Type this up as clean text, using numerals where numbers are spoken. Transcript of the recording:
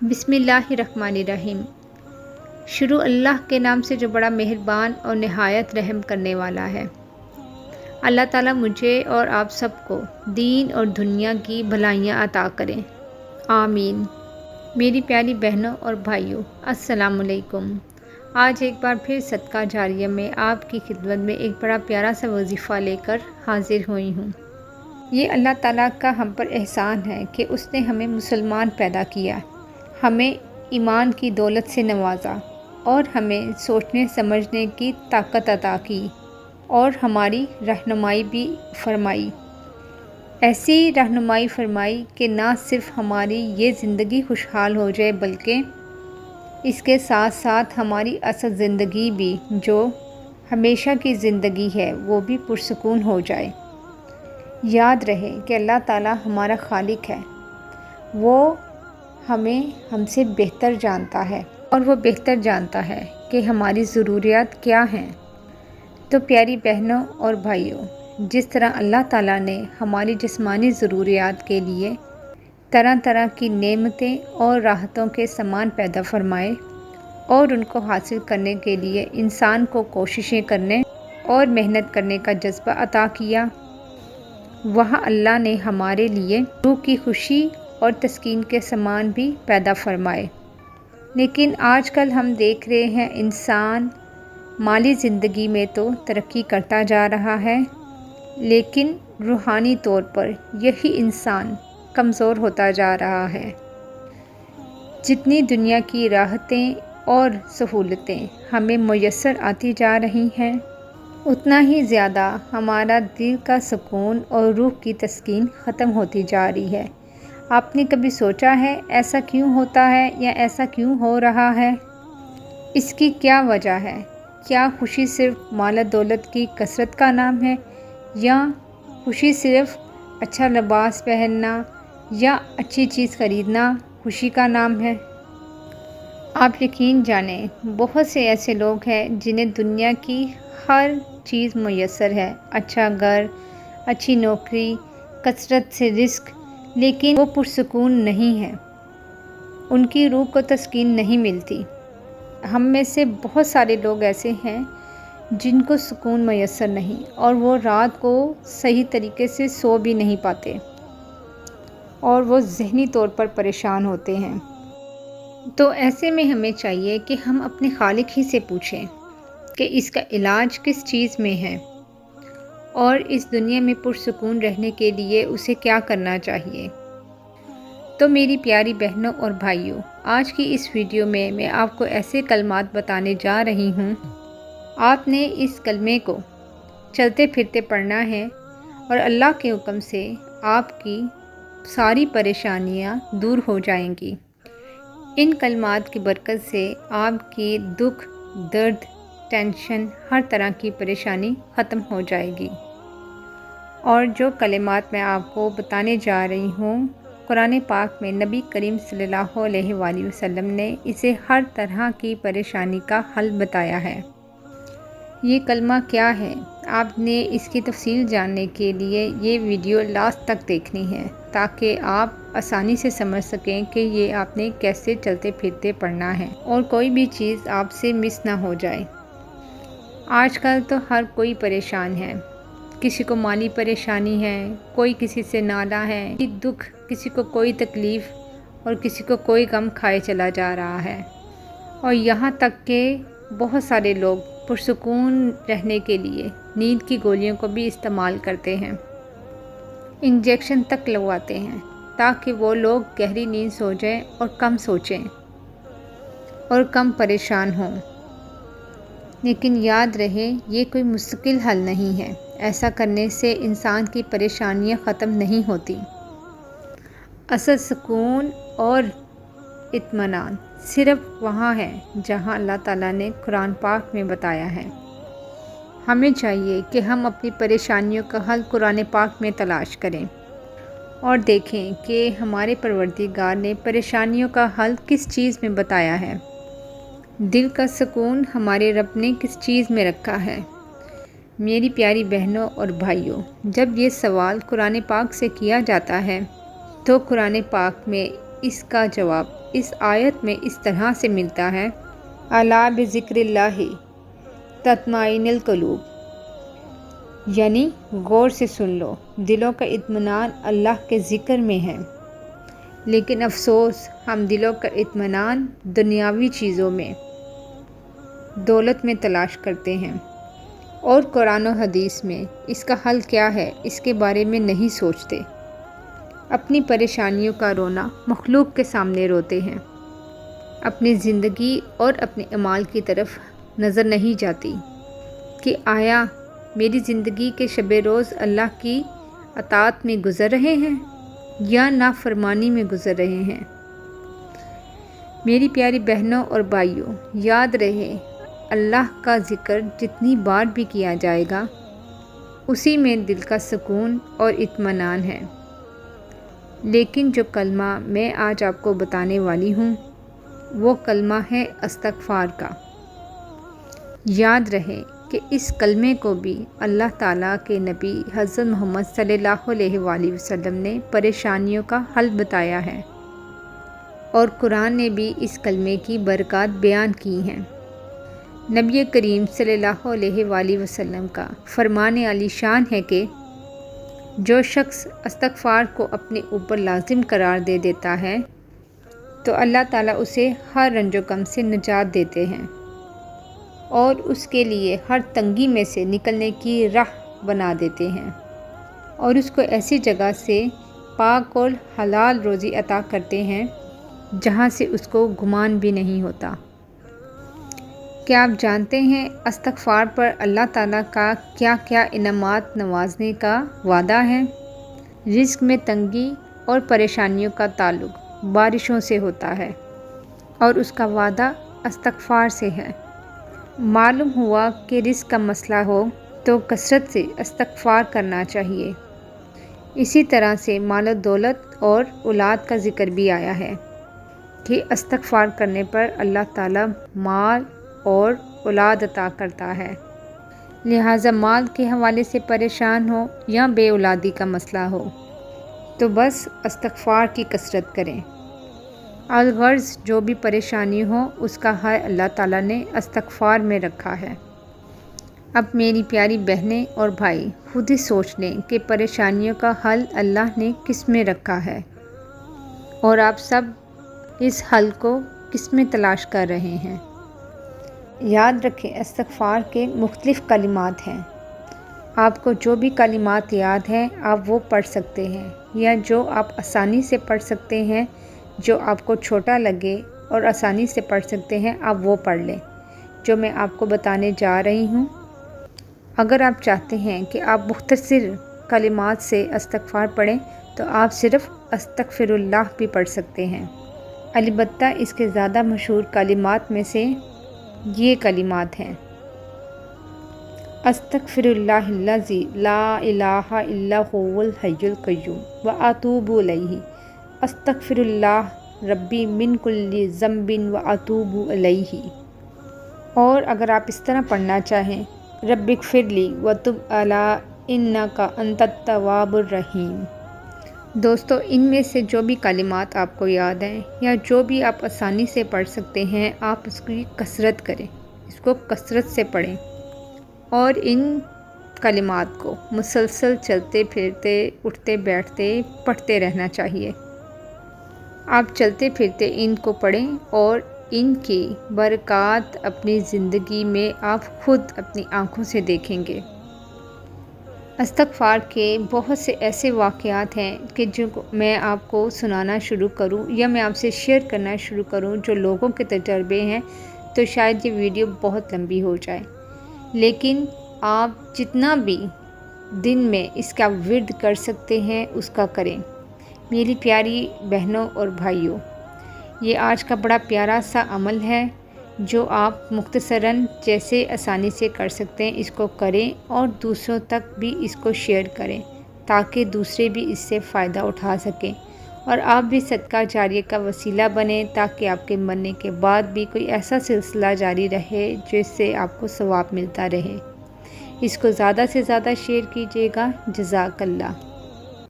بسم اللہ الرحمن الرحیم۔ شروع اللہ کے نام سے جو بڑا مہربان اور نہایت رحم کرنے والا ہے۔ اللہ تعالیٰ مجھے اور آپ سب کو دین اور دنیا کی بھلائیاں عطا کریں، آمین۔ میری پیاری بہنوں اور بھائیوں، السلام علیکم۔ آج ایک بار پھر صدقہ جاریہ میں آپ کی خدمت میں ایک بڑا پیارا سا وظیفہ لے کر حاضر ہوئی ہوں۔ یہ اللہ تعالیٰ کا ہم پر احسان ہے کہ اس نے ہمیں مسلمان پیدا کیا، ہمیں ایمان کی دولت سے نوازا اور ہمیں سوچنے سمجھنے کی طاقت عطا کی اور ہماری رہنمائی بھی فرمائی۔ ایسی رہنمائی فرمائی کہ نہ صرف ہماری یہ زندگی خوشحال ہو جائے بلکہ اس کے ساتھ ساتھ ہماری اصل زندگی بھی جو ہمیشہ کی زندگی ہے وہ بھی پرسکون ہو جائے۔ یاد رہے کہ اللہ تعالیٰ ہمارا خالق ہے، وہ ہم سے بہتر جانتا ہے اور وہ بہتر جانتا ہے کہ ہماری ضروریات کیا ہیں۔ تو پیاری بہنوں اور بھائیوں، جس طرح اللہ تعالیٰ نے ہماری جسمانی ضروریات کے لیے طرح طرح کی نعمتیں اور راحتوں کے سامان پیدا فرمائے اور ان کو حاصل کرنے کے لیے انسان کو کوششیں کرنے اور محنت کرنے کا جذبہ عطا کیا، وہاں اللہ نے ہمارے لیے روح کی خوشی اور تسکین کے سامان بھی پیدا فرمائے۔ لیکن آج کل ہم دیکھ رہے ہیں انسان مالی زندگی میں تو ترقی کرتا جا رہا ہے، لیکن روحانی طور پر یہی انسان کمزور ہوتا جا رہا ہے۔ جتنی دنیا کی راحتیں اور سہولتیں ہمیں میسر آتی جا رہی ہیں، اتنا ہی زیادہ ہمارا دل کا سکون اور روح کی تسکین ختم ہوتی جا رہی ہے۔ آپ نے کبھی سوچا ہے ایسا کیوں ہوتا ہے یا ایسا کیوں ہو رہا ہے؟ اس کی کیا وجہ ہے؟ کیا خوشی صرف مال و دولت کی کثرت کا نام ہے، یا خوشی صرف اچھا لباس پہننا یا اچھی چیز خریدنا خوشی کا نام ہے؟ آپ یقین جانیں بہت سے ایسے لوگ ہیں جنہیں دنیا کی ہر چیز میسر ہے، اچھا گھر، اچھی نوکری، کثرت سے رزق، لیکن وہ پرسکون نہیں ہیں، ان کی روح کو تسکین نہیں ملتی۔ ہم میں سے بہت سارے لوگ ایسے ہیں جن کو سکون میسر نہیں اور وہ رات کو صحیح طریقے سے سو بھی نہیں پاتے اور وہ ذہنی طور پر پریشان ہوتے ہیں۔ تو ایسے میں ہمیں چاہیے کہ ہم اپنے خالق ہی سے پوچھیں کہ اس کا علاج کس چیز میں ہے اور اس دنیا میں پرسکون رہنے کے لیے اسے کیا کرنا چاہیے۔ تو میری پیاری بہنوں اور بھائیوں، آج کی اس ویڈیو میں آپ کو ایسے کلمات بتانے جا رہی ہوں، آپ نے اس کلمے کو چلتے پھرتے پڑھنا ہے اور اللہ کے حکم سے آپ کی ساری پریشانیاں دور ہو جائیں گی۔ ان کلمات کی برکت سے آپ کی دکھ، درد، ٹینشن، ہر طرح کی پریشانی ختم ہو جائے گی۔ اور جو کلمات میں آپ کو بتانے جا رہی ہوں، قرآن پاک میں نبی کریم صلی اللہ علیہ وآلہ وسلم نے اسے ہر طرح کی پریشانی کا حل بتایا ہے۔ یہ کلمہ کیا ہے؟ آپ نے اس کی تفصیل جاننے کے لیے یہ ویڈیو لاسٹ تک دیکھنی ہے تاکہ آپ آسانی سے سمجھ سکیں کہ یہ آپ نے کیسے چلتے پھرتے پڑھنا ہے اور کوئی بھی چیز آپ سے مس نہ ہو جائے۔ آج کل تو ہر کوئی پریشان ہے، کسی کو مالی پریشانی ہے، کوئی کسی سے نالاں ہے، کوئی دکھ، کسی کو کوئی تکلیف اور کسی کو کوئی غم کھائے چلا جا رہا ہے، اور یہاں تک کہ بہت سارے لوگ پرسکون رہنے کے لیے نیند کی گولیوں کو بھی استعمال کرتے ہیں، انجیکشن تک لگواتے ہیں تاکہ وہ لوگ گہری نیند سو جائیں اور کم سوچیں اور کم پریشان ہوں۔ لیکن یاد رہے یہ کوئی مستقل حل نہیں ہے، ایسا کرنے سے انسان کی پریشانیاں ختم نہیں ہوتی۔ اصل سکون اور اطمینان صرف وہاں ہے جہاں اللہ تعالیٰ نے قرآن پاک میں بتایا ہے۔ ہمیں چاہیے کہ ہم اپنی پریشانیوں کا حل قرآن پاک میں تلاش کریں اور دیکھیں کہ ہمارے پروردگار نے پریشانیوں کا حل کس چیز میں بتایا ہے، دل کا سکون ہمارے رب نے کس چیز میں رکھا ہے۔ میری پیاری بہنوں اور بھائیوں، جب یہ سوال قرآن پاک سے کیا جاتا ہے تو قرآن پاک میں اس کا جواب اس آیت میں اس طرح سے ملتا ہے، الا بذکر اللہ تطمئن القلوب، یعنی غور سے سن لو، دلوں کا اطمینان اللہ کے ذکر میں ہے۔ لیکن افسوس، ہم دلوں کا اطمینان دنیاوی چیزوں میں، دولت میں تلاش کرتے ہیں، اور قرآن و حدیث میں اس کا حل کیا ہے اس کے بارے میں نہیں سوچتے۔ اپنی پریشانیوں کا رونا مخلوق کے سامنے روتے ہیں، اپنی زندگی اور اپنے اعمال کی طرف نظر نہیں جاتی کہ آیا میری زندگی کے شب روز اللہ کی اطاعت میں گزر رہے ہیں یا نافرمانی میں گزر رہے ہیں۔ میری پیاری بہنوں اور بھائیوں، یاد رہے، اللہ کا ذکر جتنی بار بھی کیا جائے گا اسی میں دل کا سکون اور اطمینان ہے۔ لیکن جو کلمہ میں آج آپ کو بتانے والی ہوں وہ کلمہ ہے استغفار کا۔ یاد رہے کہ اس کلمے کو بھی اللہ تعالیٰ کے نبی حضرت محمد صلی اللہ علیہ وآلہ وسلم نے پریشانیوں کا حل بتایا ہے، اور قرآن نے بھی اس کلمے کی برکات بیان کی ہیں۔ نبی کریم صلی اللہ علیہ وآلہ وسلم کا فرمان عالی شان ہے کہ جو شخص استغفار کو اپنے اوپر لازم قرار دے دیتا ہے تو اللہ تعالیٰ اسے ہر رنج و غم سے نجات دیتے ہیں، اور اس کے لیے ہر تنگی میں سے نکلنے کی راہ بنا دیتے ہیں، اور اس کو ایسی جگہ سے پاک اور حلال روزی عطا کرتے ہیں جہاں سے اس کو گمان بھی نہیں ہوتا۔ کیا آپ جانتے ہیں استغفار پر اللہ تعالیٰ کا کیا کیا انعامات نوازنے کا وعدہ ہے؟ رزق میں تنگی اور پریشانیوں کا تعلق بارشوں سے ہوتا ہے، اور اس کا وعدہ استغفار سے ہے۔ معلوم ہوا کہ رزق کا مسئلہ ہو تو کثرت سے استغفار کرنا چاہیے۔ اسی طرح سے مال و دولت اور اولاد کا ذکر بھی آیا ہے کہ استغفار کرنے پر اللہ تعالیٰ مال اور اولاد عطا کرتا ہے۔ لہٰذا مال کے حوالے سے پریشان ہو یا بے اولادی کا مسئلہ ہو تو بس استغفار کی کثرت کریں۔ الغرض جو بھی پریشانی ہو اس کا حل اللہ تعالیٰ نے استغفار میں رکھا ہے۔ اب میری پیاری بہنیں اور بھائی خود ہی سوچ لیں کہ پریشانیوں کا حل اللہ نے کس میں رکھا ہے، اور آپ سب اس حل کو کس میں تلاش کر رہے ہیں۔ یاد رکھیں، استغفار کے مختلف کلمات ہیں۔ آپ کو جو بھی کلمات یاد ہیں آپ وہ پڑھ سکتے ہیں، یا جو آپ آسانی سے پڑھ سکتے ہیں، جو آپ کو چھوٹا لگے اور آسانی سے پڑھ سکتے ہیں آپ وہ پڑھ لیں جو میں آپ کو بتانے جا رہی ہوں۔ اگر آپ چاہتے ہیں کہ آپ مختصر کلمات سے استغفار پڑھیں تو آپ صرف استغفر اللہ بھی پڑھ سکتے ہیں۔ البتہ اس کے زیادہ مشہور کلمات میں سے یہ کلمات ہیں: استغفر اللہ الذی لا الہ الا هو الحی القیوم واتوب الیہ، استغفر اللہ ربی من کل ذنب واتوب الیہ۔ اور اگر آپ اس طرح پڑھنا چاہیں: رب اغفر لی وتب علی انک انت التواب الرحیم۔ دوستو، ان میں سے جو بھی کلمات آپ کو یاد ہیں یا جو بھی آپ آسانی سے پڑھ سکتے ہیں آپ اس کی کثرت کریں، اس کو کثرت سے پڑھیں، اور ان کلمات کو مسلسل چلتے پھرتے اٹھتے بیٹھتے پڑھتے رہنا چاہیے۔ آپ چلتے پھرتے ان کو پڑھیں اور ان کی برکات اپنی زندگی میں آپ خود اپنی آنکھوں سے دیکھیں گے۔ استغفار کے بہت سے ایسے واقعات ہیں کہ جو میں آپ کو سنانا شروع کروں یا میں آپ سے شیئر کرنا شروع کروں جو لوگوں کے تجربے ہیں تو شاید یہ ویڈیو بہت لمبی ہو جائے، لیکن آپ جتنا بھی دن میں اس کا ورد کر سکتے ہیں اس کا کریں۔ میری پیاری بہنوں اور بھائیوں، یہ آج کا بڑا پیارا سا عمل ہے جو آپ مختصراً جیسے آسانی سے کر سکتے ہیں اس کو کریں، اور دوسروں تک بھی اس کو شیئر کریں تاکہ دوسرے بھی اس سے فائدہ اٹھا سکیں، اور آپ بھی صدقہ جاریہ کا وسیلہ بنیں تاکہ آپ کے مرنے کے بعد بھی کوئی ایسا سلسلہ جاری رہے جس سے آپ کو ثواب ملتا رہے۔ اس کو زیادہ سے زیادہ شیئر کیجیے گا۔ جزاک اللہ۔